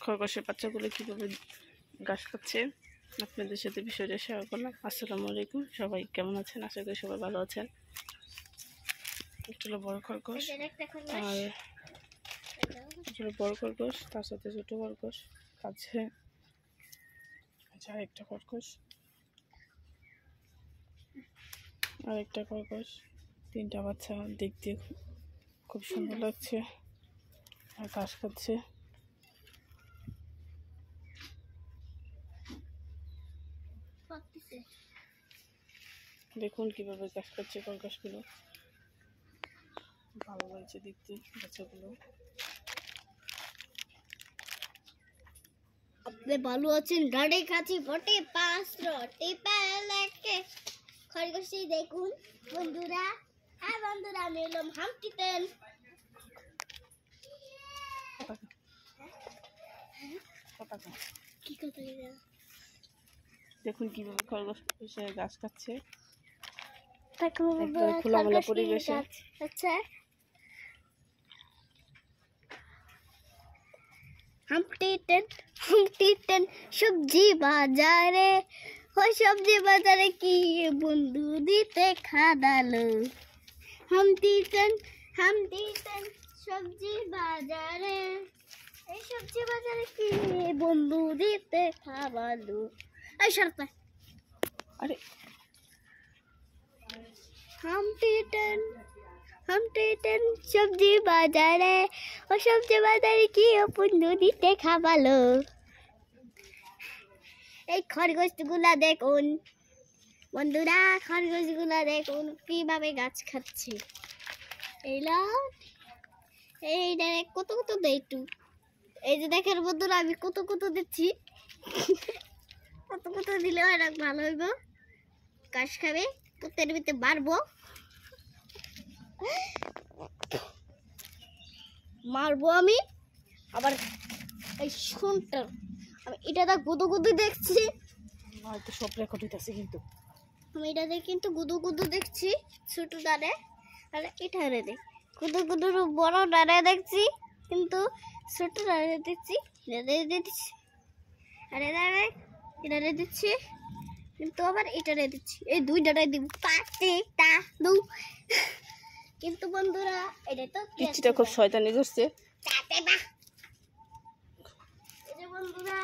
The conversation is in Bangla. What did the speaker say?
খরগোশের বাচ্চাগুলো কীভাবে ঘাস খাচ্ছে আপনাদের সাথে বিষয়টা শেয়ার করলাম। আসসালামু আলাইকুম, সবাই কেমন আছেন? আশা করি সবাই ভালো আছেন। এটা হলো বড় খরগোশ, আর বড় খরগোশ, তার সাথে ছোট খরগোশ কাছে আরেকটা খরগোশ, আরেকটা খরগোশ, তিনটা বাচ্চা দেখতে খুব সুন্দর লাগছে আর ঘাস খাচ্ছে। দেখুন কিভাবে ঘাস খাচ্ছে খরগোশগুলো, ভালো লাগছে দেখতে বাচ্চাগুলো। আপনি ভালো আছেন? গাড়ি কাছে বটে পাঁচ রটে পেলেকে খরগোশী দেখুন বন্ধুরা। হ্যাঁ বন্ধুরা, আমি এলাম হামটিতেন। কি কথা দেখুন কিভাবে খরগোশ এসে ঘাস খাচ্ছে খোলামেলা খোলামেলা পরিবেশে। আচ্ছা, হামটিতেন সবজি বাজারে, ওই সবজি বাজারে কি বন্ধু দিতে খাদালো। হামটিতেন সবজি বাজারে, এই সবজি বাজারে কি বন্ধু দিতে খাওয়ালো। এই সরতে আরে হামটিতেন সবজি বাজারে, ও সবজি বাজারে কি বন্ধু দিতে খাওয়ালো। এই খরগোশগুলা দেখুন বন্ধুরা, খরগোশগুলা দেখুন কিভাবে গাছ খাচ্ছে। এইটা কত দেয় একটু, এই যে দেখেন বন্ধুরা, আমি কত দিচ্ছি। কত দিলে অনেক ভালো হইব, ঘাস খাবে, কুত্তের ভিতরে মারবো আমি। আবার এই শুনটা আমি এটা গুদু দেখছি, হয়তো সব রেকর্ড হইতেছে, কিন্তু আমি এটাতে কিন্তু গুদু দেখছি ছোট দাঁড়ে, আর এটা রে গুদু বড় দাঁড়ে দেখছি, কিন্তু ছোট দাঁড়ে দিচ্ছি, আর এটা দিচ্ছি, কিন্তু আবার এটা দিচ্ছি, এই দুই দাঁড়ায় দিব কিন্তু বন্ধুরা এটা তো পিচ্চিটা খুব শয়তানি করছে। বন্ধুরা